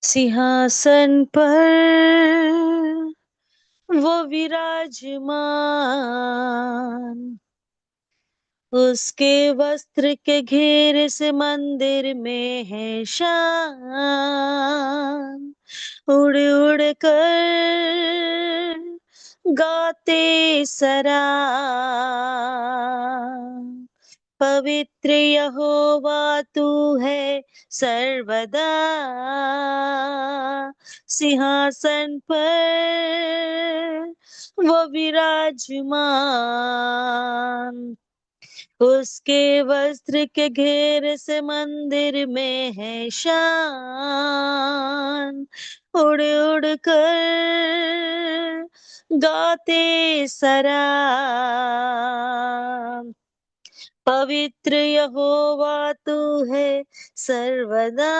सिंहासन पर वो विराजमान, उसके वस्त्र के घेर से मंदिर में है शान। उड़ उड़ कर गाते सराय, पवित्र यहोवा तू है सर्वदा। सिंहासन पर वो विराजमान, उसके वस्त्र के घेर से मंदिर में है शान। उड़ उड़ कर गाते सराय, पवित्र यहोवा तू है सर्वदा।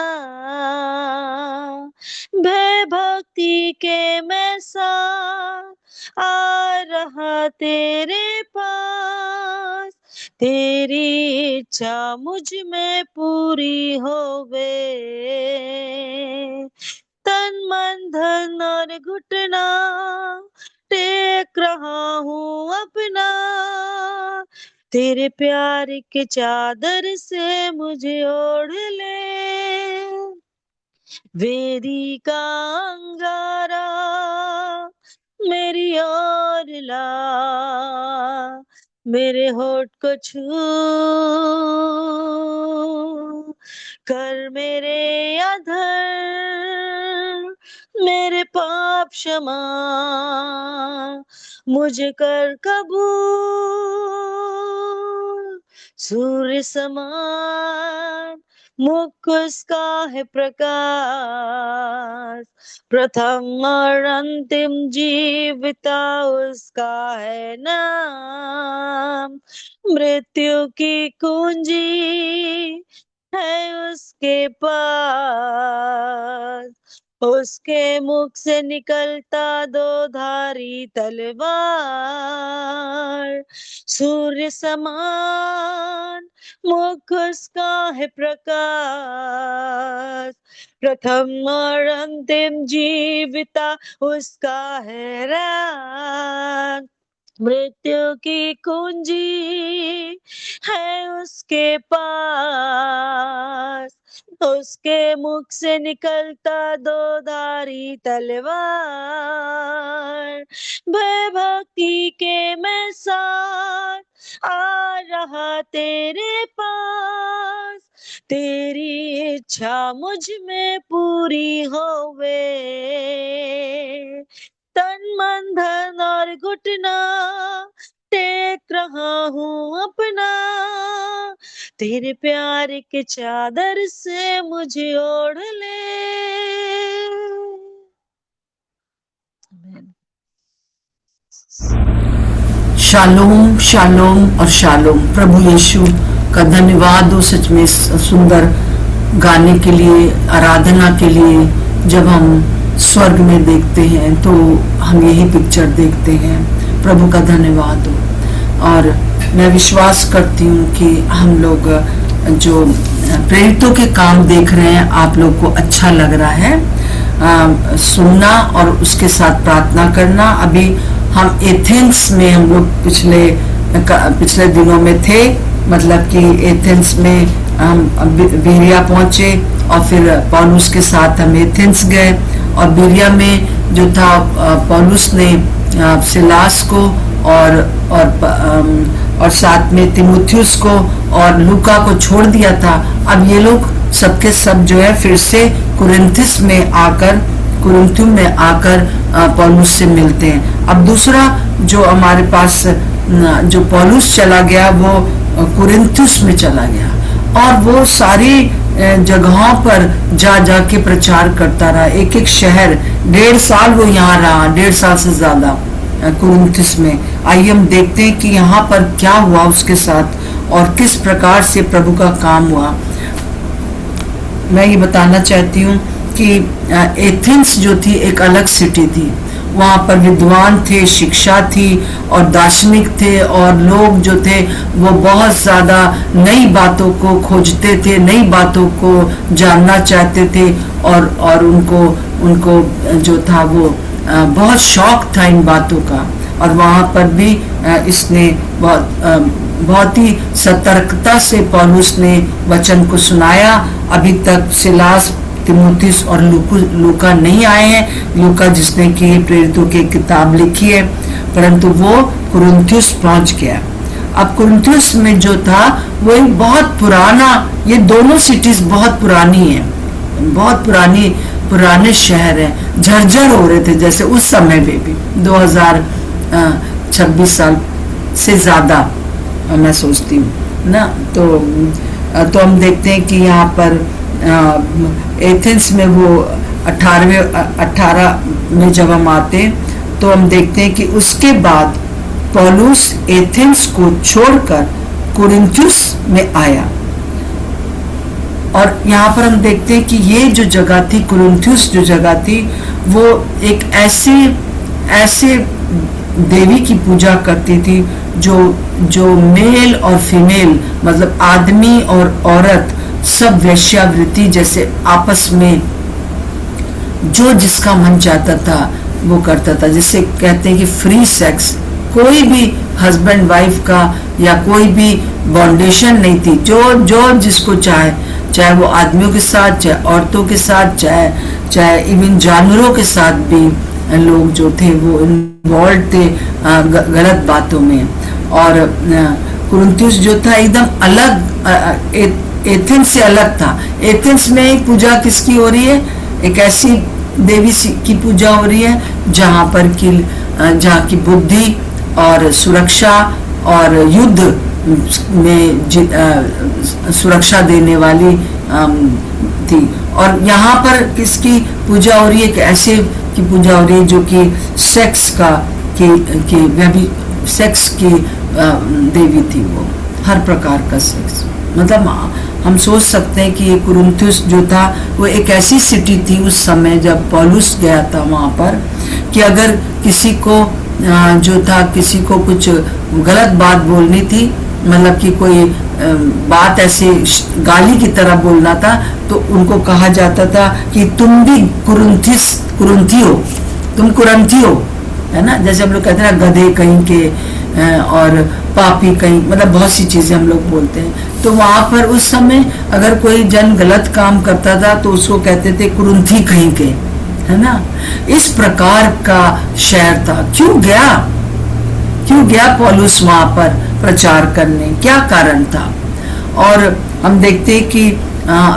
भय भक्ति के मैं साथ आ रहा तेरे पास, तेरी इच्छा मुझ में पूरी होवे। तन मन धन और घुटना टेक रहा हूँ अपना, तेरे प्यार के चादर से मुझे ओढ़ ले। वेदी का अंगारा मेरी ओर ला, मेरे होठ को छू कर मेरे अधर मेरे पाप क्षमा मुझे कर कबूल। सूर्य समान मुख उसका है प्रकाश, प्रथम और अंतिम जीविता उसका है नाम। मृत्यु की कुंजी है उसके पास, उसके मुख से निकलता दो धारी तलवार। सूर्य समान मुख उसका है प्रकाश, प्रथम और अंतिम जीविता उसका है राज। मृत्यु की कुंजी है उसके पास, उसके मुख से निकलता दो धारी तलवार। भय भक्ति के मैं साथ आ रहा तेरे पास, तेरी इच्छा मुझ में पूरी होवे। तन मन धन और घुटना टेक रहा हूँ अपना, तेरे प्यार के चादर से मुझे ओढ़ ले। शालोम शालोम और शालोम। प्रभु यीशु का धन्यवाद हो सच में सुंदर गाने के लिए, आराधना के लिए। जब हम स्वर्ग में देखते हैं तो हम यही पिक्चर देखते हैं। प्रभु का धन्यवाद हो। और मैं विश्वास करती हूँ कि हम लोग जो प्रेरितों के काम देख रहे हैं, आप लोग को अच्छा लग रहा है सुनना और उसके साथ प्रार्थना करना। अभी हम एथेंस में हम लोग पिछले दिनों में थे, मतलब कि एथेंस में हम बीरिया पहुंचे और फिर पौलुस के साथ हम एथेंस गए। और बीरिया में जो था पौलुस ने सिलास को और साथ में तिमुथियुस को और लूका को छोड़ दिया था। अब ये लोग सबके सब जो है फिर से कुरिन्थियुम में आकर पौलुस से मिलते हैं। अब दूसरा जो हमारे पास जो पौलुस चला गया वो कुरिन्थुस में चला गया और वो सारी जगहों पर जा के प्रचार करता रहा। एक एक शहर 1.5 साल वो यहाँ रहा, 1.5 साल से ज्यादा कुरिन्थुस में। आइए हम देखते हैं कि यहाँ पर क्या हुआ उसके साथ और किस प्रकार से प्रभु का काम हुआ। मैं ये बताना चाहती हूँ कि एथेंस जो थी एक अलग सिटी थी वहाँ पर विद्वान थे, शिक्षा थी और दार्शनिक थे, और लोग जो थे वो बहुत ज़्यादा नई बातों को खोजते थे, नई बातों को जानना चाहते थे, और उनको उनको जो था वो बहुत शौक था इन बातों का। और वहाँ पर भी इसने बहुत ही सतर्कता से पौलुस ने वचन को सुनाया। अभी तक सिलास, तिमुथियुस और लूका नहीं आए हैं। लूका जिसने कि प्रेरितों की किताब लिखी है, परंतु वो कुरिन्थुस पहुंच गया। अब कुरिन्थुस में जो था वो एक बहुत पुराना, ये दोनों सिटीज बहुत पुरानी है, बहुत पुराने शहर हैं, झरझर हो रहे थे जैसे उस समय में भी 2026 साल से ज्यादा मैं सोचती हूँ ना। तो हम देखते हैं कि यहाँ पर एथेंस में वो 18 में जब हम आते हैं तो हम देखते हैं कि उसके बाद पौलुस एथेंस को छोड़कर कुरिन्थुस में आया। और यहाँ पर हम देखते हैं कि ये जो जगह थी, कुरिन्थुस जो जगह थी, वो एक ऐसे देवी की पूजा करती थी जो मेल और फीमेल, मतलब आदमी और औरत सब वेश्यावृत्ति जैसे आपस में जो जिसका मन चाहता था वो करता था। जिसे कहते हैं कि फ्री सेक्स, कोई भी हस्बैंड वाइफ का या कोई भी बाउंडेशन नहीं थी, जो जिसको चाहे वो आदमियों के साथ, चाहे औरतों के साथ, चाहे इवन जानवरों के साथ भी लोग जो थे वो इन्वॉल्व थे गलत बातों में। और कुरिन्थुस जो था एकदम अलग, एथेंस से अलग था। एथेंस में पूजा किसकी हो रही है? एक ऐसी देवी की पूजा हो रही है जहाँ की बुद्धि और सुरक्षा और युद्ध में सुरक्षा देने वाली थी। और यहाँ पर किसकी पूजा हो रही है? कि ऐसे की पूजा हो रही है जो कि सेक्स की देवी थी। वो हर प्रकार का सेक्स, मतलब हम सोच सकते हैं कि ये कुरिन्थुस जो था वो एक ऐसी सिटी थी उस समय जब पौलुस गया था वहाँ पर, कि अगर किसी को जो था किसी को कुछ गलत बात बोलनी थी, मतलब कि कोई बात ऐसे गाली की तरह बोलना था, तो उनको कहा जाता था कि तुम भी कुरिन्थी हो, तुम कुरिन्थी हो, है ना। जैसे हम लोग कहते हैं ना गधे कहीं के और पापी कहीं, मतलब बहुत सी चीजें हम लोग बोलते हैं। तो वहां पर उस समय अगर कोई जन गलत काम करता था तो उसको कहते थे कुरिन्थी कहीं के, है ना। इस प्रकार का शहर था। क्यों गया पौलुस वहां पर प्रचार करने? क्या कारण था? और हम देखते हैं कि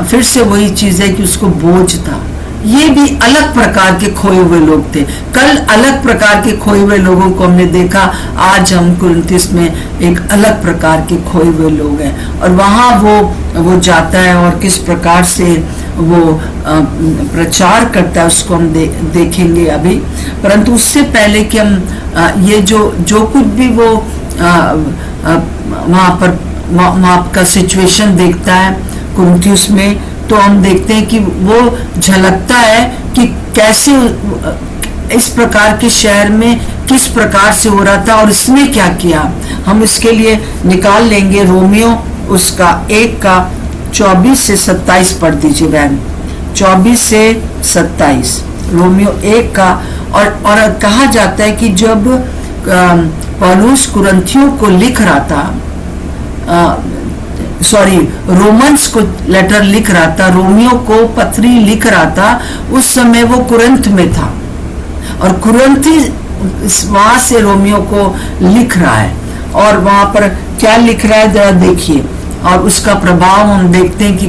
फिर से वही चीज है कि उसको बोझ था। ये भी अलग प्रकार के खोए हुए लोग थे। कल अलग प्रकार के खोए हुए लोगों को हमने देखा, आज हम कुरिन्थुस में एक अलग प्रकार के खोए हुए लोग हैं। और वहाँ वो जाता है और किस प्रकार से वो प्रचार करता है उसको हम देखेंगे अभी। परंतु उससे पहले कि हम ये जो कुछ भी वो वहाँ का सिचुएशन देखता है कुरिन्थुस में, तो हम देखते हैं कि वो झलकता है कि कैसे इस प्रकार के शहर में किस प्रकार से हो रहा था और इसने क्या किया। हम इसके लिए निकाल लेंगे रोमियो उसका 1 का 24 से 27 पढ़ दीजिए बहन, 24 से 27 रोमियो 1 का। और कहा जाता है कि जब पौलुस कुरिन्थियों को लिख रहा था, रोमन्स को लेटर लिख रहा था, रोमियो को पत्री लिख रहा था, उस समय वो कुरिन्थ में था और कुरिन्थी वहां से रोमियो को लिख रहा है। और वहां पर क्या लिख रहा है जरा देखिए, और उसका प्रभाव हम देखते हैं कि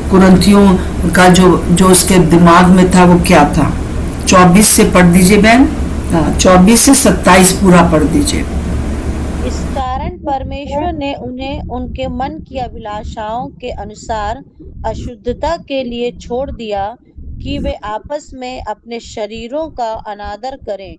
कुरिन्थियों का जो उसके दिमाग में था वो क्या था। 24 से पढ़ दीजिए बहन, 24 से 27 पूरा पढ़ दीजिए। इस कारण परमेश्वर ने उन्हें उनके मन की अभिलाषाओं के अनुसार अशुद्धता के लिए छोड़ दिया कि वे आपस में अपने शरीरों का अनादर करें,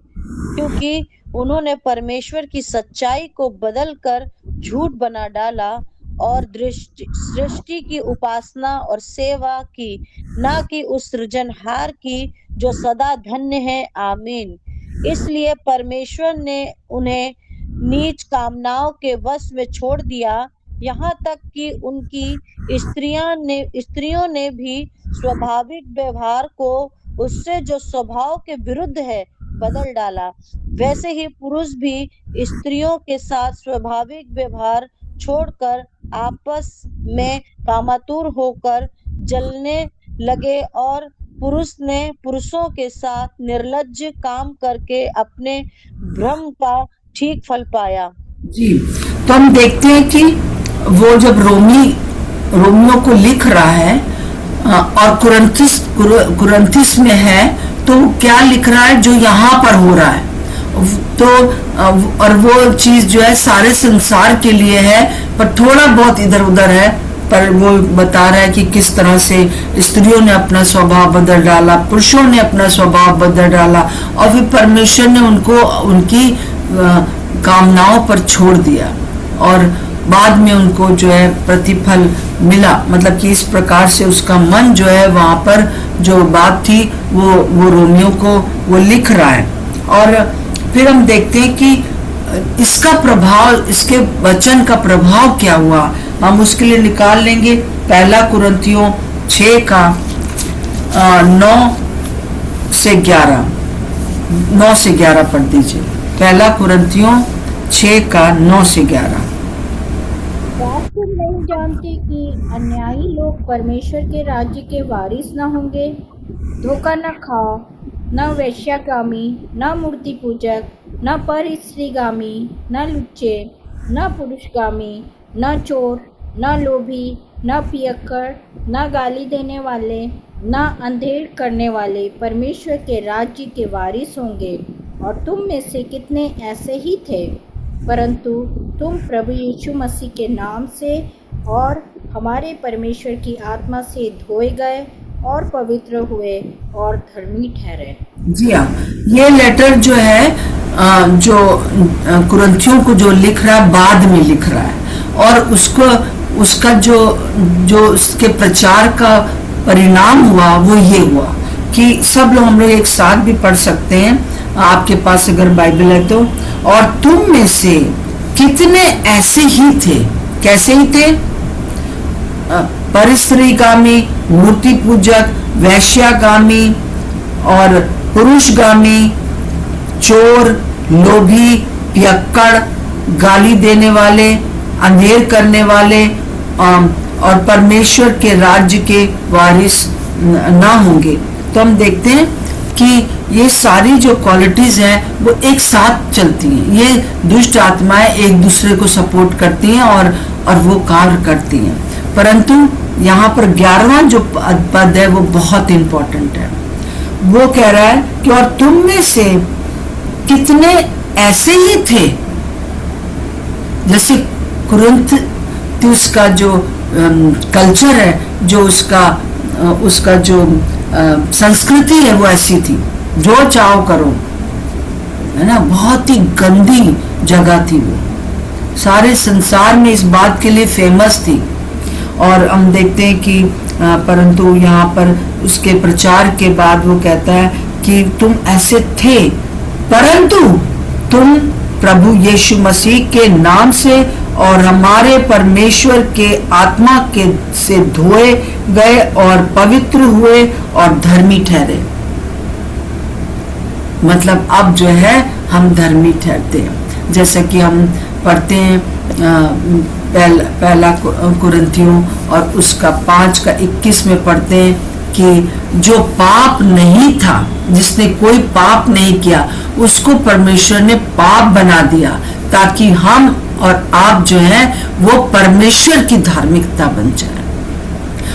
क्योंकि उन्होंने परमेश्वर की सच्चाई को बदलकर झूठ बना डाला और सृष्टि की उपासना और सेवा की, ना कि उस सृजनहार की जो सदा धन्य है। आमीन। इसलिए परमेश्वर ने उन्हें नीच कामनाओं के वश में छोड़ दिया, यहाँ तक कि उनकी स्त्रियों ने भी स्वाभाविक व्यवहार को उससे जो स्वभाव के विरुद्ध है बदल डाला। वैसे ही पुरुष भी स्त्रियों के साथ स्वाभाविक व्यवहार छोड़कर आपस में कामातुर होकर जलने लगे, और पुरुष ने पुरुषों के साथ निर्लज्ज काम करके अपने भ्रम का ठीक फल पाया। जी, तो हम देखते हैं कि वो जब रोमियो को लिख रहा है और कुरंथिस में है, तो क्या लिख रहा है जो यहाँ पर हो रहा है। तो और वो चीज जो है सारे संसार के लिए है, पर थोड़ा बहुत इधर उधर है, पर वो बता रहा है कि किस तरह से स्त्रियों ने अपना स्वभाव बदल डाला, पुरुषों ने अपना स्वभाव बदल डाला, और फिर परमेश्वर ने उनको उनकी कामनाओं पर छोड़ दिया, और बाद में उनको जो है प्रतिफल मिला। मतलब कि इस प्रकार से उसका मन जो है वहां पर जो बात थी वो रोमियो को वो लिख रहा है। और फिर हम देखते हैं कि इसका प्रभाव, इसके वचन का प्रभाव क्या हुआ, हम उसके लिए निकाल लेंगे। पहला कुरिन्थियों 6 का 9 से 11 पढ़ दीजिए। पहला कुरिन्थियों 6 का 9 से 11। क्या तुम नहीं जानते कि अन्यायी लोग परमेश्वर के राज्य के वारिस न होंगे? धोखा न खाओ, न वेश्यागामी, न मूर्ति पूजक, न परस्त्रीगामी, न लुच्चे, न पुरुषगामी, न चोर, न लोभी, न पियक्कड़, न गाली देने वाले, न अंधेर करने वाले परमेश्वर के राज्य के वारिस होंगे। और तुम में से कितने ऐसे ही थे, परंतु तुम प्रभु यीशु मसीह के नाम से और हमारे परमेश्वर की आत्मा से धोए गए और पवित्र हुए और धर्मी ठहरे। जी हाँ, ये लेटर जो है जो कुरिन्थियों को जो लिख रहा है बाद में लिख रहा है, और उसका जो उसके प्रचार का परिणाम हुआ वो ये हुआ कि सब लोग, हम लोग एक साथ भी पढ़ सकते हैं आपके पास अगर बाइबल है तो। और तुम में से कितने ऐसे ही थे, कैसे ही थे? परस्त्रीगामी, मूर्ति पूजक, वैश्यागामी और पुरुषगामी, चोर, लोभी, पियक्कड़, गाली देने वाले, अंधेर करने वाले और परमेश्वर के राज्य के वारिस ना होंगे। तो हम देखते हैं कि ये सारी जो क्वालिटीज हैं वो एक साथ चलती हैं। ये दुष्ट आत्माएं एक दूसरे को सपोर्ट करती हैं और वो कार्य करती हैं। परंतु यहाँ पर 11वां जो पद है वो बहुत इंपॉर्टेंट है। वो कह रहा है कि और तुम में से कितने ऐसे ही थे, जैसे कुरिन्थ का जो कल्चर है, जो उसका जो संस्कृति है वो ऐसी थी, जो चाहो करो, है ना। बहुत ही गंदी जगह थी वो, सारे संसार में इस बात के लिए फेमस थी। और हम देखते हैं कि परंतु यहाँ पर उसके प्रचार के बाद वो कहता है कि तुम ऐसे थे, परंतु तुम प्रभु यीशु मसीह के नाम से और हमारे परमेश्वर के आत्मा के से धोए गए और पवित्र हुए और धर्मी ठहरे। मतलब अब जो है हम धर्मी ठहरते हैं, जैसा कि हम पढ़ते हैं पहला कुरिन्थियों और उसका 5 का 21 में पढ़ते हैं कि जो पाप नहीं था, जिसने कोई पाप नहीं किया, उसको परमेश्वर ने पाप बना दिया ताकि हम और आप जो है वो परमेश्वर की धार्मिकता बन जाए।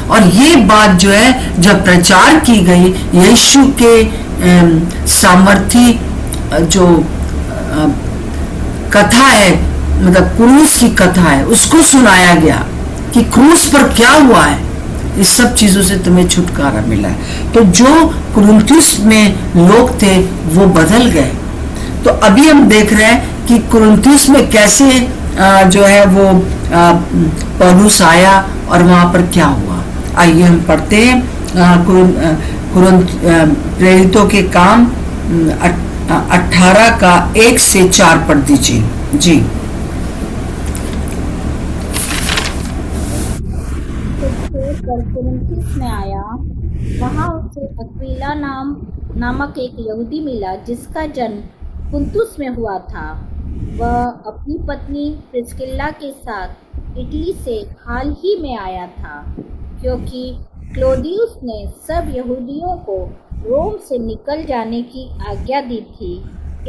और ये बात जो है जब प्रचार की गई, यीशु के सामर्थी जो कथा है, मतलब क्रूस की कथा है, उसको सुनाया गया कि क्रूस पर क्या हुआ है, इस सब चीजों से तुम्हें छुटकारा मिला है। तो जो कुरिन्थुस में लोग थे वो बदल गए। तो अभी हम देख रहे हैं कि कुरिन्थुस में कैसे जो है वो पौलुस आया और वहां पर क्या हुआ। आइए हम पढ़ते हैं प्रेरितों के काम 18 का 1 से 4 पढ़ दीजिए जी। फिर छोड़कर कुरिन्थुस में आया। वहाँ उसे अक्विला नामक एक यहूदी मिला जिसका जन्म पुन्तुस में हुआ था। वह अपनी पत्नी प्रिस्किल्ला के साथ इटली से हाल ही में आया था, क्योंकि क्लौदियुस ने सब यहूदियों को रोम से निकल जाने की आज्ञा दी थी,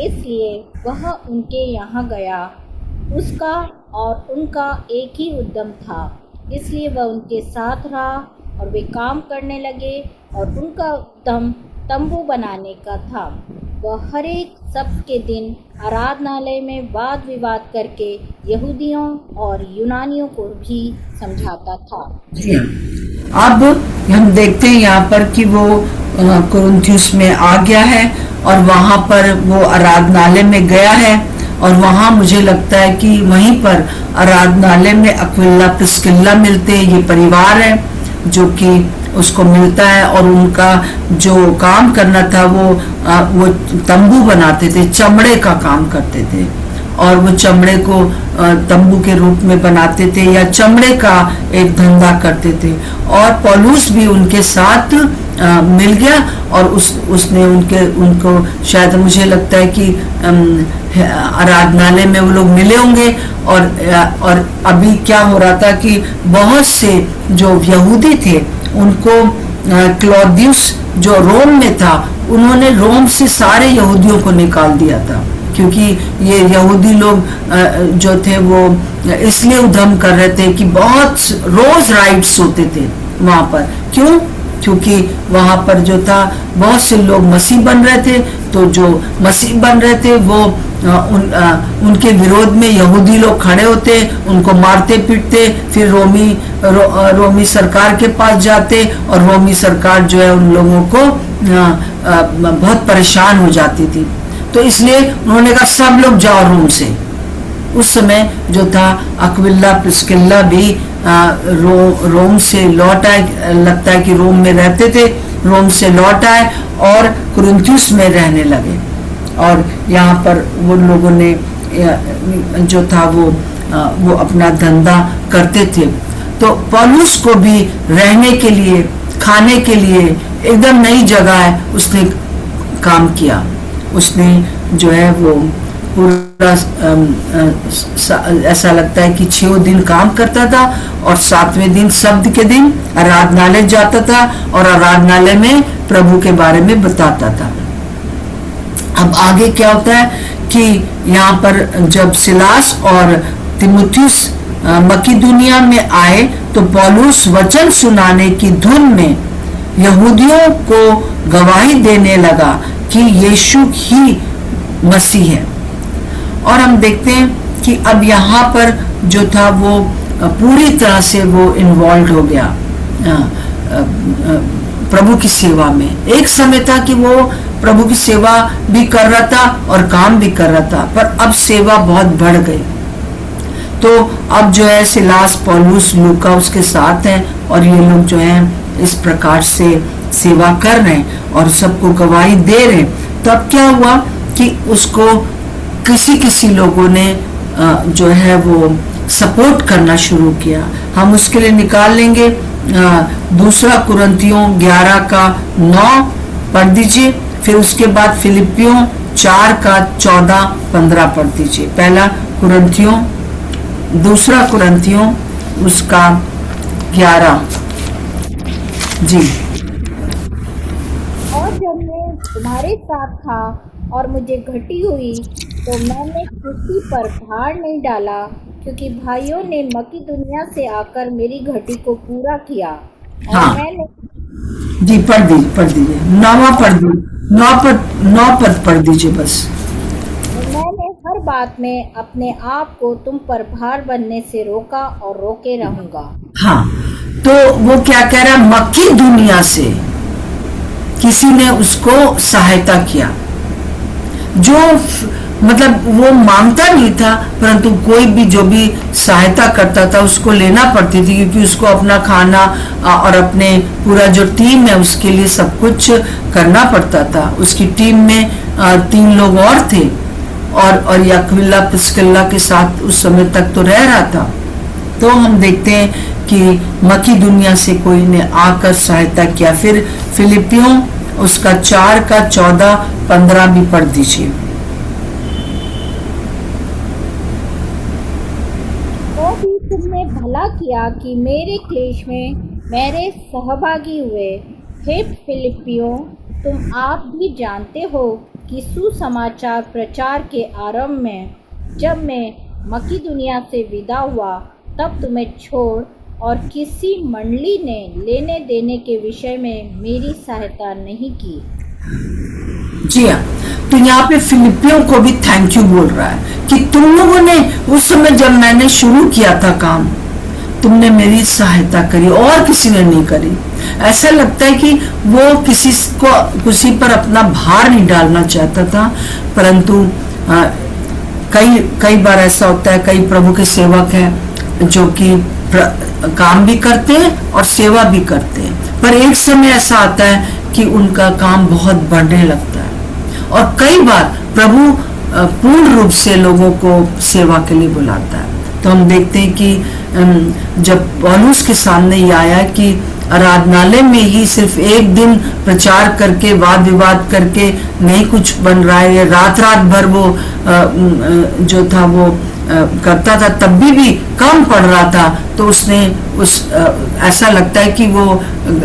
इसलिए वह उनके यहाँ गया। उसका और उनका एक ही उद्यम था, इसलिए वह उनके साथ रहा और वे काम करने लगे, और उनका उद्यम तंबू बनाने का था। वह हर एक सब्त के दिन आराधनालय में वाद विवाद करके यहूदियों और यूनानियों को भी समझाता था। जी हाँ, अब हम देखते हैं यहाँ पर कि वो कुरिन्थुस में आ गया है और वहाँ पर वो आराधनालय में गया है, और वहाँ मुझे लगता है कि वहीं पर आराधनालय में अक्विला प्रिस्किल्ला मिलते हैं। ये परिवार है जो कि उसको मिलता है, और उनका जो काम करना था वो तंबू बनाते थे, चमड़े का काम करते थे, और वो चमड़े को तंबू के रूप में बनाते थे या चमड़े का एक धंधा करते थे। और पौलुस भी उनके साथ मिल गया, और उसने उनको शायद मुझे लगता है कि आराधनालय में वो लोग मिले होंगे। और अभी क्या हो रहा था कि बहुत से जो यहूदी थे उनको क्लौदियुस जो रोम में था, उन्होंने रोम से सारे यहूदियों को निकाल दिया था, क्योंकि ये यहूदी लोग जो थे वो इसलिए उद्यम कर रहे थे कि बहुत रोज राइट्स होते थे वहां पर। क्यों? क्योंकि वहां पर जो था बहुत से लोग मसीह बन रहे थे, तो जो मसीह बन रहे थे वो उनके विरोध में यहूदी लोग खड़े होते, उनको मारते पीटते, फिर रोमी सरकार के पास जाते, और रोमी सरकार जो है उन लोगों को बहुत परेशान हो जाती थी। तो इसलिए उन्होंने कहा सब लोग जाओ रोम से। उस समय जो था अक्विला प्रिस्किल्ला भी रोम से लौट आए, लगता है कि रोम में रहते थे, रोम से लौट आए और कुरिन्थुस में रहने लगे। और यहाँ पर वो लोगों ने जो था वो अपना धंधा करते थे। तो पौलुस को भी रहने के लिए, खाने के लिए एकदम नई जगह है, उसने काम किया। उसने जो है वो पूरा ऐसा लगता है कि 6 दिन काम करता था, और 7वें दिन शब्द के दिन आराधनालय जाता था और आराधनालय में प्रभु के बारे में बताता था। अब आगे क्या होता है कि यहाँ पर जब सिलास और तीमुथियुस मकिदुनिया में आए, तो पौलुस वचन सुनाने की धुन में यहूदियों को गवाही देने लगा कि यीशु ही मसीह है। और हम देखते हैं कि अब यहाँ पर जो था वो पूरी तरह से वो इन्वॉल्व हो गया प्रभु की सेवा में। एक समय था कि वो प्रभु की सेवा भी कर रहा था और काम भी कर रहा था, पर अब सेवा बहुत बढ़ गई। तो अब जो है सिलास, पौलुस, लूका उसके साथ हैं, और ये लोग जो हैं इस प्रकार से सेवा कर रहे हैं और सबको गवाही दे रहे हैं। तो अब क्या हुआ कि उसको किसी लोगों ने जो है वो सपोर्ट करना शुरू किया। हम उसके लिए निकाल लेंगे 2 कुरिन्थियों 11 का 9 पढ़ दीजिए, फिर उसके बाद फिलिपियों 4 का 14-15 पढ़ दीजिए। पहला कुरिन्थियों, 2 कुरिन्थियों उसका 11 जी। और जब मैं तुम्हारे साथ था और मुझे घटी हुई, तो मैंने किसी पर भार नहीं डाला, क्योंकि भाइयों ने मकिदुनिया से आकर मेरी घटी को पूरा किया। और हाँ मैंने जी, पढ़ दीजिए 9 पढ़ दीजिए, 9 पद पढ़ दीजिए बस। मैंने हर बात में अपने आप को तुम पर भार बनने से रोका और रोके रहूंगा। हाँ, तो वो क्या कह रहा है, मकिदुनिया से किसी ने उसको सहायता किया। जो मतलब वो मांगता नहीं था, परंतु कोई भी जो भी सहायता करता था उसको लेना पड़ती थी, क्योंकि उसको अपना खाना और अपने पूरा जो टीम है उसके लिए सब कुछ करना पड़ता था। उसकी टीम में 3 लोग और थे, और अक्विला प्रिस्किल्ला के साथ उस समय तक तो रह रहा था। तो हम देखते हैं कि मकीदुनिया से कोई ने आकर सहायता किया। फिर फिलिपियों उसका 4 का 14-15 भी पढ़ दीजिए। तो भी तुमने भला किया कि मेरे क्लेश में मेरे सहभागी हुए। हे फिलिपियों, तुम आप भी जानते हो कि सुसमाचार प्रचार के आरंभ में जब मैं मकीदुनिया से विदा हुआ, तब तुम्हें छोड़ और किसी मंडली ने लेने देने के विषय में मेरी सहायता नहीं की। जी हाँ, तो यहाँ पे फिलिपियों को भी थैंक यू बोल रहा है कि तुम लोगों ने उस समय जब मैंने शुरू किया था काम, तुमने मेरी सहायता करी और किसी ने नहीं करी। ऐसा लगता है कि वो किसी पर अपना भार नहीं डालना चाहता था, परंतु कई बार ऐसा होता है, कई प्रभु के सेवक हैं जो कि काम भी करते हैं और सेवा भी करते हैं, पर एक समय ऐसा आता है कि उनका काम बहुत बढ़ने लगता है, और कई बार प्रभु पूर्ण रूप से लोगों को सेवा के लिए बुलाता है। तो हम देखते हैं कि जब पौलुस के सामने ये आया कि आराधनालय में ही सिर्फ एक दिन प्रचार करके वाद विवाद करके नहीं कुछ बन रहा है, रात भर वो जो था वो करता था, तब भी कम पड़ रहा था, तो उसने ऐसा लगता है कि वो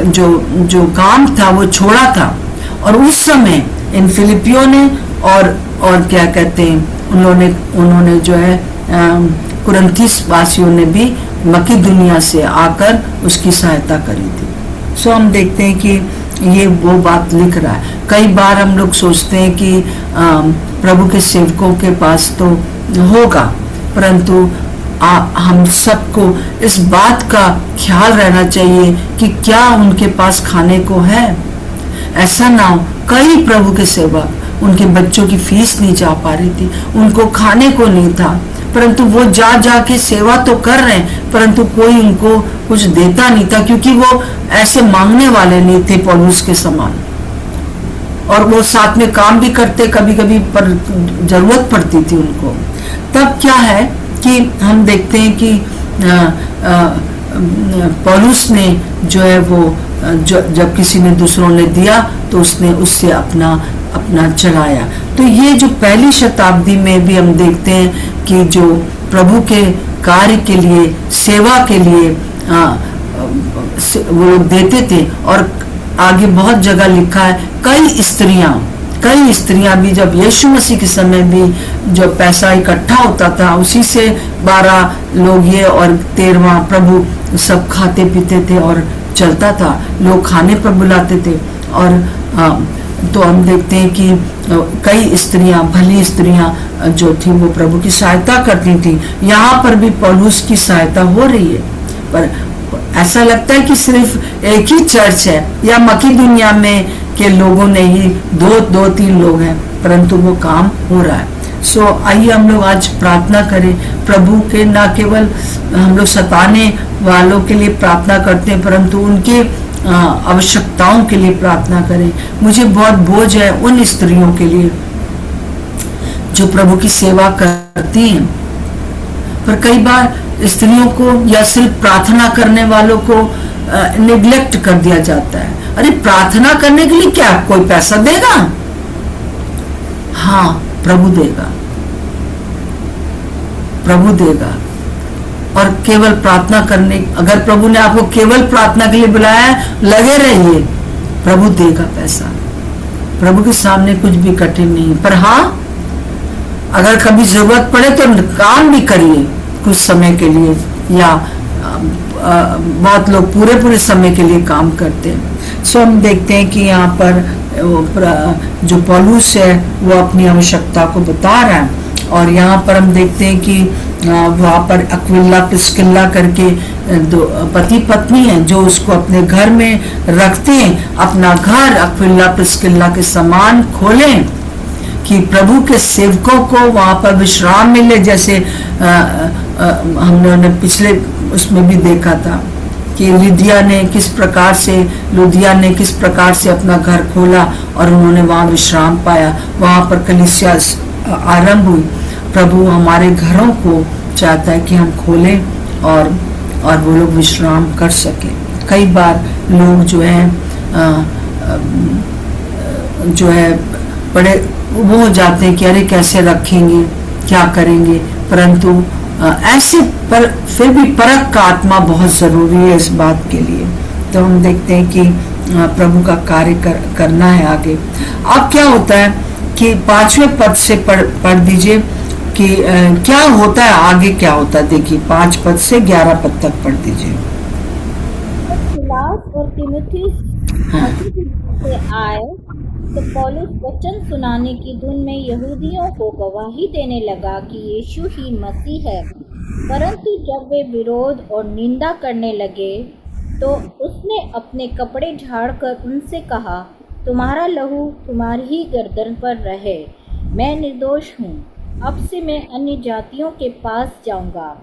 जो काम था वो छोड़ा था। और उस समय इन फिलिपियों ने और क्या कहते हैं, उन्होंने जो है कुरिन्थिस वासियों ने भी मकीदुनिया से आकर उसकी सहायता करी थी। सो हम देखते हैं कि ये वो बात लिख रहा है। कई बार हम लोग सोचते हैं कि प्रभु के सेवकों के पास तो होगा, परंतु हम सबको इस बात का ख्याल रहना चाहिए कि क्या उनके पास खाने को है। ऐसा ना हो, कई प्रभु के सेवक उनके बच्चों की फीस नहीं जा पा रही थी, उनको खाने को नहीं था, परंतु वो जा के सेवा तो कर रहे हैं, परंतु कोई उनको कुछ देता नहीं था, क्योंकि वो ऐसे मांगने वाले नहीं थे पौलुस के समान। और वो साथ में काम भी करते कभी कभी, पर जरूरत पड़ती थी उनको। तब क्या है कि हम देखते हैं कि पौलुस ने जो है वो जब किसी ने दूसरों ने दिया तो उसने उससे अपना चलाया। तो ये जो पहली शताब्दी में भी हम देखते हैं कि जो प्रभु के कार्य के लिए, सेवा के लिए वो देते थे। और आगे बहुत जगह लिखा है कई स्त्रियां भी, जब यीशु मसीह के समय भी जो पैसा इकट्ठा होता था उसी से 12 लोग ये और 13वां प्रभु सब खाते पीते थे और चलता था, लोग खाने पर बुलाते थे। और तो हम देखते हैं कि कई स्त्रियां, भली स्त्रियां जो थी वो प्रभु की सहायता करती थी। यहाँ पर भी पौलुस की सहायता हो रही है, पर ऐसा लगता है कि सिर्फ एक ही चर्च है या मकीदुनिया में के लोगों ने ही 2-3 लोग हैं, परंतु वो काम हो रहा है। सो आइए हम लोग आज प्रार्थना करें प्रभु के, ना केवल हम लोग सताने वालों के लिए प्रार्थना करते हैं, परंतु उनके आवश्यकताओं के लिए प्रार्थना करें। मुझे बहुत बोझ है उन स्त्रियों के लिए जो प्रभु की सेवा करती हैं, पर कई बार स्त्रियों को या सिर्फ प्रार्थना करने वालों को निग्लेक्ट कर दिया जाता है। अरे प्रार्थना करने के लिए क्या कोई पैसा देगा? हाँ, प्रभु देगा। और केवल प्रार्थना करने, अगर प्रभु ने आपको केवल प्रार्थना के लिए बुलाया है, लगे रहिए, प्रभु देगा पैसा। प्रभु के सामने कुछ भी कठिन नहीं, पर हाँ अगर कभी जरूरत पड़े तो काम भी करिए कुछ समय के लिए, या बहुत लोग पूरे समय के लिए काम करते हैं। सो हम देखते हैं कि यहाँ पर जो पौलुस है वो अपनी आवश्यकता को बता रहा है। और यहाँ पर हम देखते हैं कि वहाँ पर अक्विला प्रिस्किल्ला करके दो पति पत्नी हैं जो उसको अपने घर में रखते हैं। अपना घर अक्विला प्रिस्किल्ला के समान खोलें कि प्रभु के सेवकों को वहां पर विश्राम मिले, जैसे हमने पिछले उसमें भी देखा था कि लुदिया ने किस प्रकार से अपना घर खोला और उन्होंने वहां विश्राम पाया, वहां पर कलीसिया आरंभ हुई। प्रभु हमारे घरों को चाहता है कि हम खोलें और वो लोग विश्राम कर सके। कई बार लोग जो है बड़े वो हो जाते हैं कि अरे कैसे रखेंगे, क्या करेंगे, परंतु ऐसे पर फिर भी परख का आत्मा बहुत जरूरी है इस बात के लिए। तो हम देखते हैं कि प्रभु का कार्य करना है आगे। अब क्या होता है कि 5वें पद से पढ़ दीजिए कि क्या होता है आगे, क्या होता है। देखिए 5 पद से 11 पद तक पढ़ दीजिए। सिलास और तीमुथियुस से आए तो पौलुस वचन सुनाने की धुन में यहूदियों को गवाही देने लगा कि यीशु ही मसीह है। परंतु जब वे विरोध और निंदा करने लगे तो उसने अपने कपड़े झाड़कर उनसे कहा, तुम्हारा लहू तुम्हारी ही गर्दन पर रहे, मैं निर्दोष हूँ। अब से मैं अन्य जातियों के पास जाऊँगा।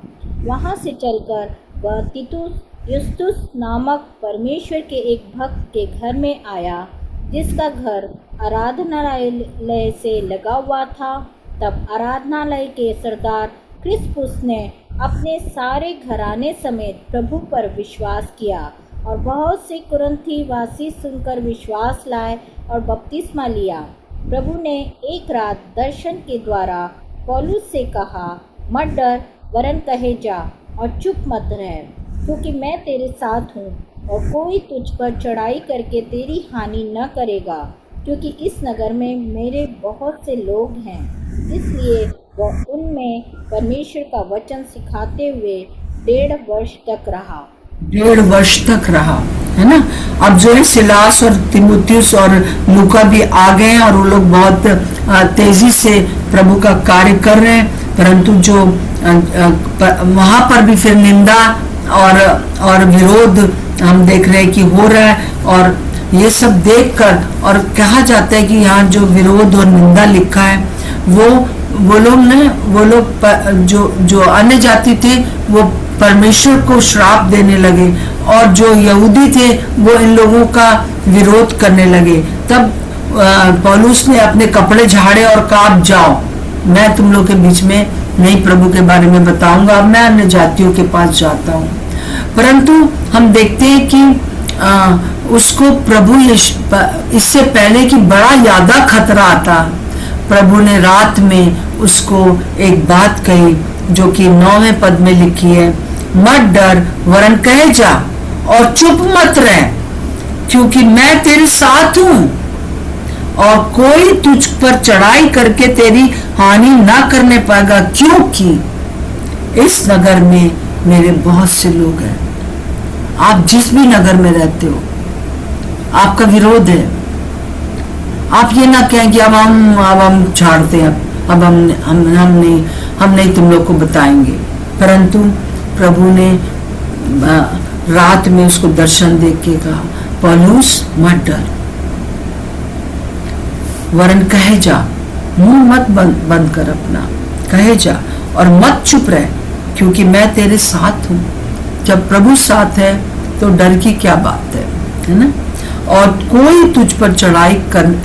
वहाँ से चलकर वह तीतुस युस्तुस नामक परमेश्वर के एक भक्त के घर में आया, जिसका घर आराधनालय से लगा हुआ था। तब आराधनालय के सरदार क्रिस्पुस ने अपने सारे घराने समेत प्रभु पर विश्वास किया और बहुत से कुरिन्थी वासी सुनकर विश्वास लाए और बपतिस्मा लिया। प्रभु ने एक रात दर्शन के द्वारा पौलुस से कहा, मत डर, वरन कहे जा और चुप मत रह, क्योंकि मैं तेरे साथ हूँ और कोई तुझ पर चढ़ाई करके तेरी हानि न करेगा, क्योंकि इस नगर में मेरे बहुत से लोग हैं। इसलिए वह उनमें परमेश्वर का वचन सिखाते हुए 1.5 वर्ष तक रहा। 1.5 वर्ष तक रहा, है ना। अब जो है सिलास और तीमुथियुस और लूका भी आ गए हैं और वो लोग बहुत तेजी से प्रभु का कार्य कर रहे हैं, परंतु जो वहां पर भी फिर निंदा और विरोध हम देख रहे हैं कि हो रहा है। और ये सब देखकर और कहा जाता है कि यहाँ जो विरोध और निंदा लिखा है वो लोग जो अन्य जाति थे वो परमेश्वर को श्राप देने लगे और जो यहूदी थे वो इन लोगों का विरोध करने लगे। तब पौलुस ने अपने कपड़े झाड़े और कहा, जाओ, मैं तुम लोग के बीच में नहीं प्रभु के बारे में बताऊंगा, मैं अन्य जातियों के पास जाता हूँ। परंतु हम देखते हैं कि उसको प्रभु इससे पहले कि बड़ा ज्यादा खतरा आता, प्रभु ने रात में उसको एक बात कही जो कि 9वें पद में लिखी है, मत डर, वरन कहे जा और चुप मत रह, क्योंकि मैं तेरे साथ हूं और कोई तुझ पर चढ़ाई करके तेरी हानि ना करने पाएगा, क्योंकि इस नगर में मेरे बहुत से लोग हैं। आप जिस भी नगर में रहते हो आपका विरोध है। आप ये ना कहें कि अब हम छाड़ते हैं, अब हम नहीं तुम लोग को बताएंगे। परंतु प्रभु ने रात में उसको दर्शन देख के कहा, पौलुस मत डर, वरन कहे जा, मुंह मत बंद कर अपना, कहे जा और मत चुप रह, क्योंकि मैं तेरे साथ हूं। जब प्रभु साथ है तो डर की क्या बात है ना। और कोई तुझ पर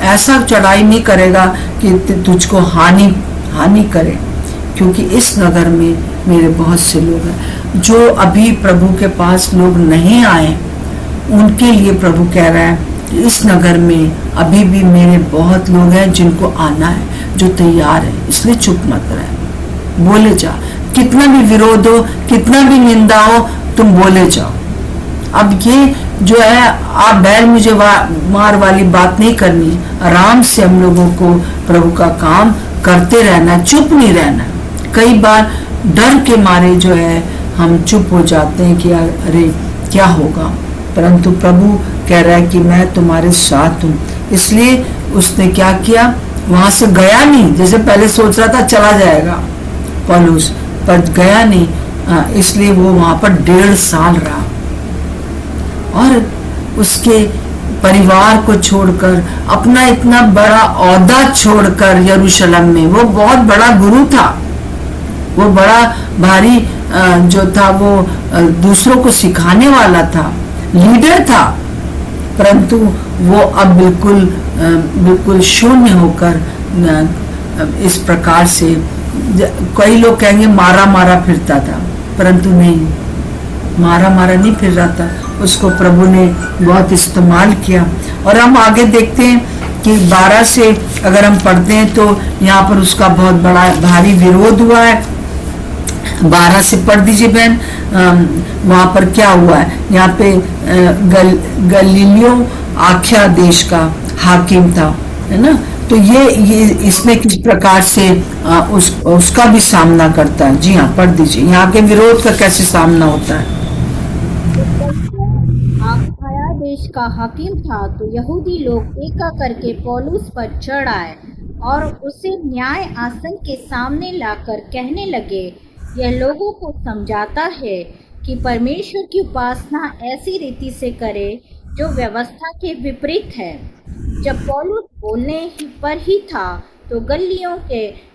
ऐसा चढ़ाई नहीं करेगा कि तुझको हानि करे, क्योंकि इस नगर में मेरे बहुत से लोग हैं। जो अभी प्रभु के पास लोग नहीं आए उनके लिए प्रभु कह रहा है, इस नगर में अभी भी मेरे बहुत लोग हैं जिनको आना है, जो तैयार है, इसलिए चुप मत रहे, बोले जा। कितना भी विरोध हो, कितना भी निंदा हो, तुम बोले जाओ। अब ये जो है आप बैल मुझे मार वाली बात नहीं करनी, आराम से हम लोगों को प्रभु का काम करते रहना, चुप नहीं रहना। कई बार डर के मारे जो है हम चुप हो जाते हैं कि अरे क्या होगा, परंतु प्रभु कह रहा है कि मैं तुम्हारे साथ हूँ। इसलिए उसने क्या किया, वहां से गया नहीं, जैसे पहले सोच रहा था चला जाएगा पौलुस, पर गया नहीं। इसलिए वो वहां पर 1.5 साल रहा और उसके परिवार को छोड़कर, अपना इतना बड़ा ओहदा छोड़कर यरूशलेम में, वो बहुत बड़ा गुरु था, वो बड़ा भारी जो था वो दूसरों को सिखाने वाला था, लीडर था, परंतु वो अब बिल्कुल शून्य होकर इस प्रकार से, कई लोग कहेंगे मारा मारा फिरता था, परंतु नहीं, मारा मारा नहीं फिर रहा था, उसको प्रभु ने बहुत इस्तेमाल किया। और हम आगे देखते हैं कि 12 से अगर हम पढ़ते हैं तो यहाँ पर उसका बहुत बड़ा भारी विरोध हुआ है। 12 से पढ़ दीजिए बहन। वहां पर क्या हुआ है, यहाँ पे गलीलियो आख्या देश का हाकिम था, है ना, तो ये इसने किस प्रकार से उसका भी सामना करता है। जी हाँ, पढ़ दीजिए, यहाँ के विरोध का कैसे सामना होता है। आखाया देश का हाकिम था तो यहूदी लोग एका करके पौलुस पर चढ़ आए और उसे न्याय आसन के सामने लाकर कहने लगे, यह लोगों को समझाता है कि परमेश्वर की उपासना ऐसी रीति से करे जो व्यवस्था के विपरीत है। जब पौलुस बोलने पर ही था तो गल्लियों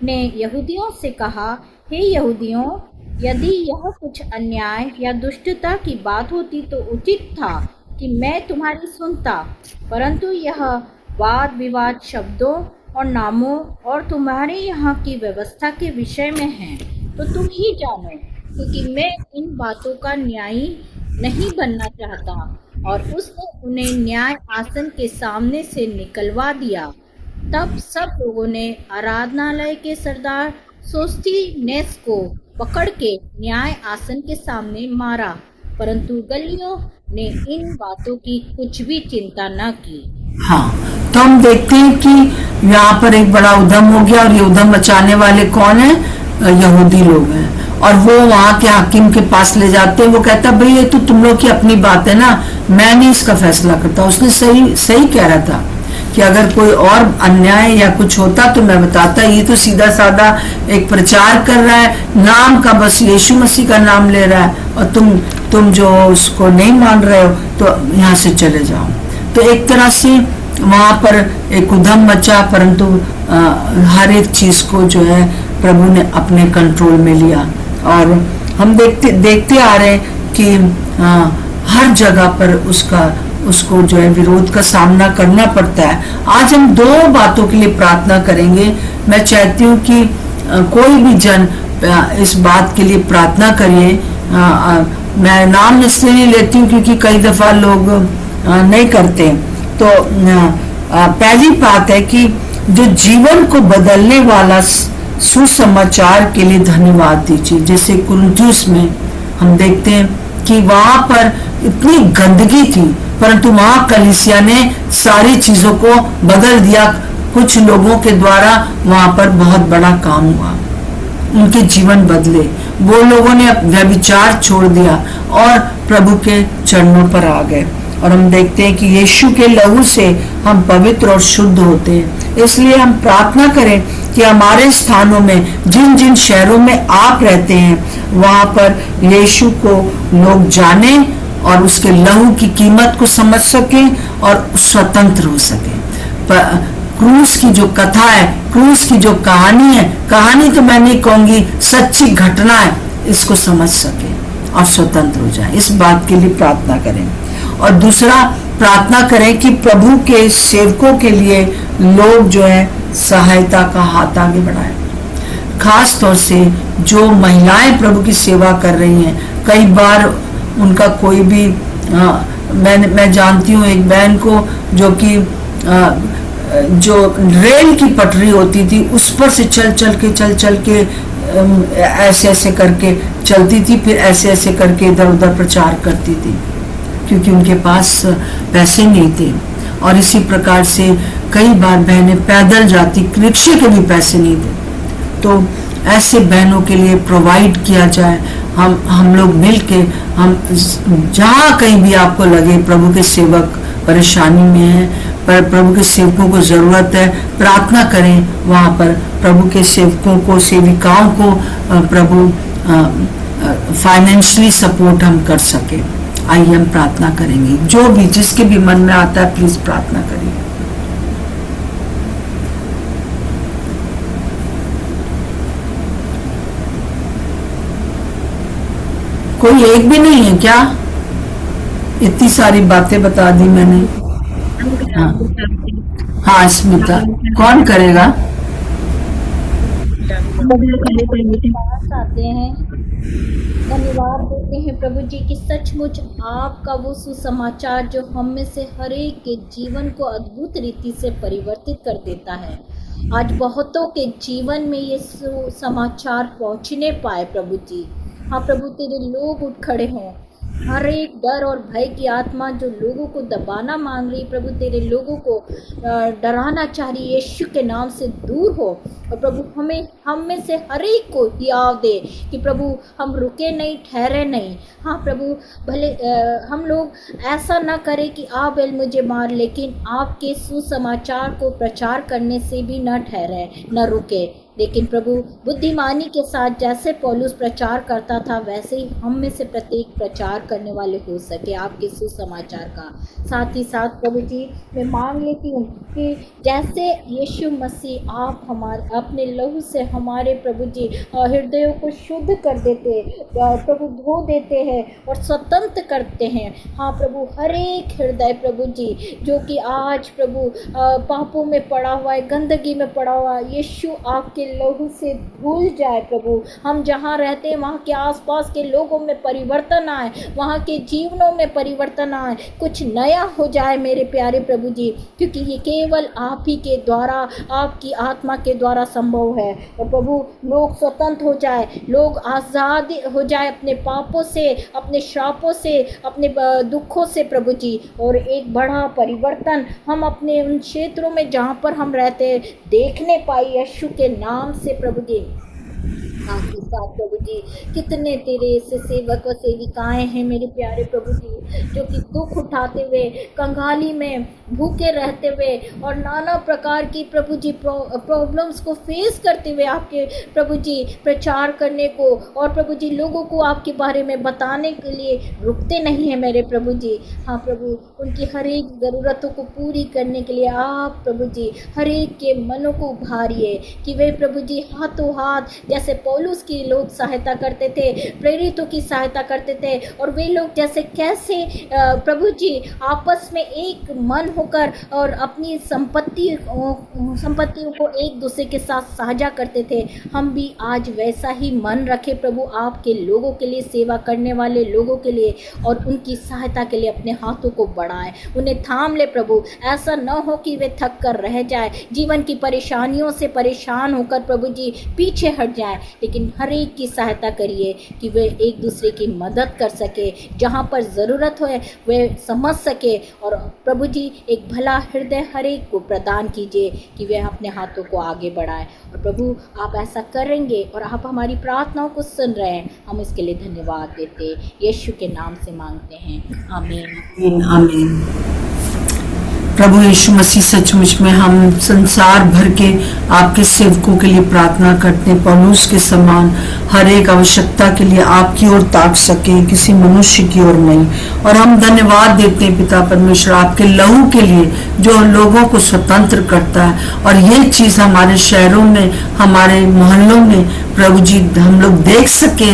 ने यहूदियों से कहा, हे यहूदियों, यदि यह कुछ अन्याय या दुष्टता की बात होती तो उचित था कि मैं तुम्हारी सुनता, परंतु यह वाद विवाद शब्दों और नामों और तुम्हारे यहाँ की व्यवस्था के विषय में है, तो तुम ही जानो, क्योंकि मैं इन बातों का न्यायी नहीं बनना चाहता। और उसने उन्हें न्याय आसन के सामने से निकलवा दिया। तब सब लोगों ने आराधनालय के सरदार सोस्थिनेस को पकड़ के न्याय आसन के सामने मारा, परंतु गल्लियों ने इन बातों की कुछ भी चिंता न की। हाँ, तो हम देखते हैं कि यहाँ पर एक बड़ा उद्यम हो गया, और ये उद्यम मचाने वाले कौन है? यहूदी लोग हैं। और वो वहाँ के हाकिम के पास ले जाते हैं। वो कहता भाई ये तो तुम लोग की अपनी बात है ना, मैं नहीं इसका फैसला करता। उसने सही कह रहा था कि अगर कोई और अन्याय या कुछ होता तो मैं बताता, ये तो सीधा साधा एक प्रचार कर रहा है, नाम का, बस यीशु मसीह का नाम ले रहा है, और तुम जो उसको नहीं मान रहे हो तो यहाँ से चले जाओ। तो एक तरह से वहां पर एक उधम मचा, परंतु हर एक चीज को जो है प्रभु ने अपने कंट्रोल में लिया। और हम देखते आ रहे हैं कि हर जगह पर उसको जो है विरोध का सामना करना पड़ता है। आज हम दो बातों के लिए प्रार्थना करेंगे। मैं चाहती हूँ कि कोई भी जन इस बात के लिए प्रार्थना करिए। मैं नाम इसलिए नहीं लेती हूँ क्योंकि कई दफा लोग नहीं करते। तो पहली बात है कि जो जीवन को बदलने वाला सुसमाचार के लिए धन्यवाद दीजिए। जैसे कुरिन्थुस में हम देखते हैं कि वहां पर इतनी गंदगी थी, परंतु वहां कलीसिया ने सारी चीजों को बदल दिया। कुछ लोगों के द्वारा वहां पर बहुत बड़ा काम हुआ, उनके जीवन बदले। वो लोगों ने व्यभिचार छोड़ दिया और प्रभु के चरणों पर आ गए। और हम देखते हैं कि यीशु के लहू से हम पवित्र और शुद्ध होते हैं। इसलिए हम प्रार्थना करें कि हमारे स्थानों में, जिन जिन शहरों में आप रहते हैं, वहां पर यीशु को लोग जाने और उसके लहू की कीमत को समझ सकें और स्वतंत्र हो सकें। क्रूस की जो कथा है, क्रूस की जो कहानी है, कहानी तो मैं नहीं कहूंगी, सच्ची घटना है, इसको समझ सके और स्वतंत्र हो जाए। इस बात के लिए प्रार्थना करें। और दूसरा, प्रार्थना करें कि प्रभु के सेवकों के लिए लोग जो है सहायता का हाथ आगे बढ़ाएं। खास तौर से जो महिलाएं प्रभु की सेवा कर रही हैं, कई बार उनका कोई भी मैं जानती हूँ एक बहन को जो रेल की पटरी होती थी उस पर से चल के ऐसे करके चलती थी, फिर ऐसे करके इधर उधर प्रचार करती थी, क्योंकि उनके पास पैसे नहीं थे। और इसी प्रकार से कई बार बहनें पैदल जाती, रिक्शे के भी पैसे नहीं थे। तो ऐसे बहनों के लिए प्रोवाइड किया जाए। हम लोग मिल के, हम जहाँ कहीं भी आपको लगे प्रभु के सेवक परेशानी में है, पर प्रभु के सेवकों को जरूरत है, प्रार्थना करें वहाँ पर प्रभु के सेवकों को, सेविकाओं को प्रभु फाइनेंशियली सपोर्ट हम कर सके। आइए हम प्रार्थना करेंगे। जो भी जिसके भी मन में आता है प्लीज प्रार्थना करिए। कोई एक भी नहीं है क्या? इतनी सारी बातें बता दी मैंने। हाँ हाँ स्मिता, कौन करेगा? पास आते हैं, धन्यवाद देते हैं प्रभु जी कि सचमुच आपका वो सुसमाचार जो हम में से हर एक के जीवन को अद्भुत रीति से परिवर्तित कर देता है, आज बहुतों के जीवन में ये सुसमाचार पहुंचने पाए प्रभु जी। हाँ प्रभु, तेरे लोग उठ खड़े हों, हर एक डर और भय की आत्मा जो लोगों को दबाना मांग रही प्रभु, तेरे लोगों को डराना चाह रही, यीशु के नाम से दूर हो। और प्रभु हम में से हर एक को याद दे कि प्रभु हम रुके नहीं, ठहरे नहीं। हाँ प्रभु, भले हम लोग ऐसा ना करें कि आप मुझे मार, लेकिन आपके सुसमाचार को प्रचार करने से भी न ठहरे, न रुके, लेकिन प्रभु बुद्धिमानी के साथ जैसे पौलुस प्रचार करता था वैसे ही हम में से प्रत्येक प्रचार करने वाले हो सके आपके सुसमाचार का। साथ ही साथ प्रभु जी मैं मांग लेती हूँ कि जैसे यीशु मसीह आप हमारे अपने लहू से हमारे प्रभु जी हृदयों को शुद्ध कर देते, प्रभु धो देते हैं और स्वतंत्र करते हैं। हाँ प्रभु, हर एक हृदय प्रभु जी जो कि आज प्रभु पापों में पड़ा हुआ है, गंदगी में पड़ा हुआ है, यीशु आपके लहू से धुल जाए प्रभु। हम जहाँ रहते हैं वहाँ के आसपास के लोगों में परिवर्तन आए, वहाँ के जीवनों में परिवर्तन आए, कुछ नया हो जाए मेरे प्यारे प्रभु जी, क्योंकि ये केवल आप ही के द्वारा, आपकी आत्मा के द्वारा संभव है। और प्रभु लोग स्वतंत्र हो जाए, लोग आज़ाद हो जाए अपने पापों से, अपने श्रापों से, अपने दुखों से प्रभु जी, और एक बड़ा परिवर्तन हम अपने उन क्षेत्रों में जहाँ पर हम रहते हैं देखने पाए यीशु के नाम से प्रभु जी। साथ ही साथ प्रभु जी कितने तेरे ऐसे सेवक और सेविकाएं हैं मेरे प्यारे प्रभु जी जो कि दुख उठाते हुए, कंगाली में भूखे रहते हुए और नाना प्रकार की प्रभु जी प्रॉब्लम्स को फेस करते हुए आपके प्रभु जी प्रचार करने को और प्रभु जी लोगों को आपके बारे में बताने के लिए रुकते नहीं हैं मेरे प्रभु जी। हाँ प्रभु, उनकी हर एक ज़रूरतों को पूरी करने के लिए आप प्रभु जी हर एक के मनों को उभारिए कि वे प्रभु जी हाथों हाथ जैसे पौलुस की लोग सहायता करते थे, प्रेरितों की सहायता करते थे, और वे लोग जैसे कैसे प्रभु जी आपस में एक मन होकर और अपनी संपत्तियों को एक दूसरे के साथ साझा करते थे, हम भी आज वैसा ही मन रखे प्रभु आपके लोगों के लिए, सेवा करने वाले लोगों के लिए, और उनकी सहायता के लिए अपने हाथों को बढ़ाएं, उन्हें थाम ले प्रभु। ऐसा न हो कि वे थक कर रह जाए, जीवन की परेशानियों से परेशान होकर प्रभु जी पीछे हट जाए, लेकिन हर एक की सहायता करिए कि वे एक दूसरे की मदद कर सके, जहाँ पर ज़रूरत हो वे समझ सके, और प्रभु जी एक भला हृदय हर एक को प्रदान कीजिए कि वे अपने हाथों को आगे बढ़ाएं। और प्रभु आप ऐसा करेंगे और आप हमारी प्रार्थनाओं को सुन रहे हैं, हम इसके लिए धन्यवाद देते यीशु के नाम से मांगते हैं, आमीन आमीन। प्रभु यीशु मसीह सचमुच में हम संसार भर के आपके सेवकों के लिए प्रार्थना करते हैं, पौलुस के समान हर एक आवश्यकता के लिए आपकी ओर ताक सके, किसी मनुष्य की ओर नहीं। और हम धन्यवाद देते हैं पिता परमेश्वर आपके लहू के लिए जो लोगों को स्वतंत्र करता है, और ये चीज हमारे शहरों में, हमारे मोहल्लों में प्रभु जी हम लोग देख सके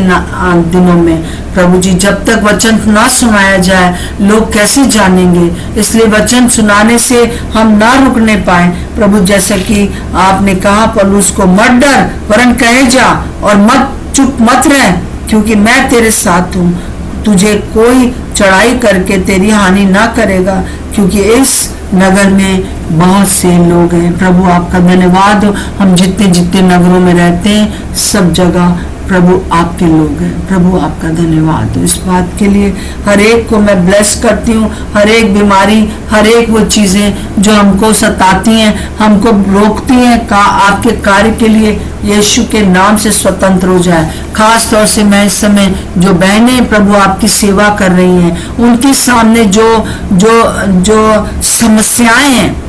दिनों में। प्रभु जी जब तक वचन ना सुनाया जाए लोग कैसे जानेंगे, इसलिए वचन सुनाने से हम ना रुकने पाए प्रभु। जैसे कि आपने कहा पौलुस को, मत डर वरन कहे जा और चुप मत रह, क्योंकि मैं तेरे साथ हूँ, तुझे कोई चढ़ाई करके तेरी हानि ना करेगा, क्योंकि इस नगर में बहुत से लोग हैं। प्रभु आपका धन्यवाद हो, हम जितने जितने नगरों में रहते हैं सब जगह प्रभु आपके लोग हैं। प्रभु आपका धन्यवाद हो इस बात के लिए। हर एक को मैं ब्लेस करती हूँ, हर एक बीमारी, हर एक वो चीजें जो हमको सताती हैं, हमको रोकती हैं आपके कार्य के लिए, यीशु के नाम से स्वतंत्र हो जाए। खास तौर से मैं इस समय जो बहनें प्रभु आपकी सेवा कर रही हैं, उनके सामने जो जो जो समस्याएं हैं,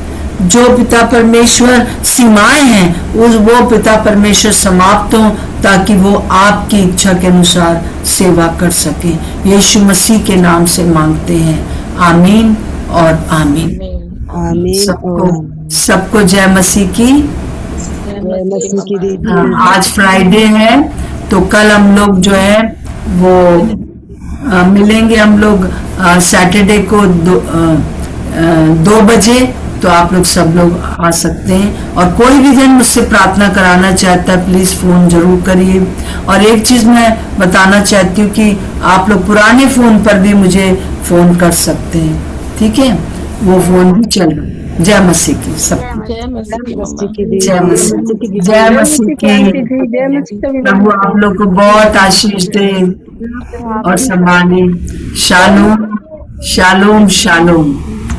जो पिता परमेश्वर सीमाएं हैं, वो पिता परमेश्वर समाप्त हो, ताकि वो आपकी इच्छा के अनुसार सेवा कर सके। यीशु मसीह के नाम से मांगते हैं, आमीन और आमीन। आमीन और सबको जय मसीह की। जय मसीह की दीदी। आज फ्राइडे है, तो कल हम लोग जो है वो मिलेंगे हम लोग सैटरडे को 2 बजे। तो आप लोग सब लोग आ सकते हैं, और कोई भी जन मुझसे प्रार्थना कराना चाहता है प्लीज फोन जरूर करिए। और एक चीज मैं बताना चाहती हूँ कि आप लोग पुराने फोन पर भी मुझे फोन कर सकते हैं, ठीक है? वो फोन भी चल रहा है। जय मसीह की सब। जय मसीह की दीदी। जय मसीह, जय मसीह की। प्रभु आप लोग को बहुत आशीष दे और संभाले। Shalom shalom shalom.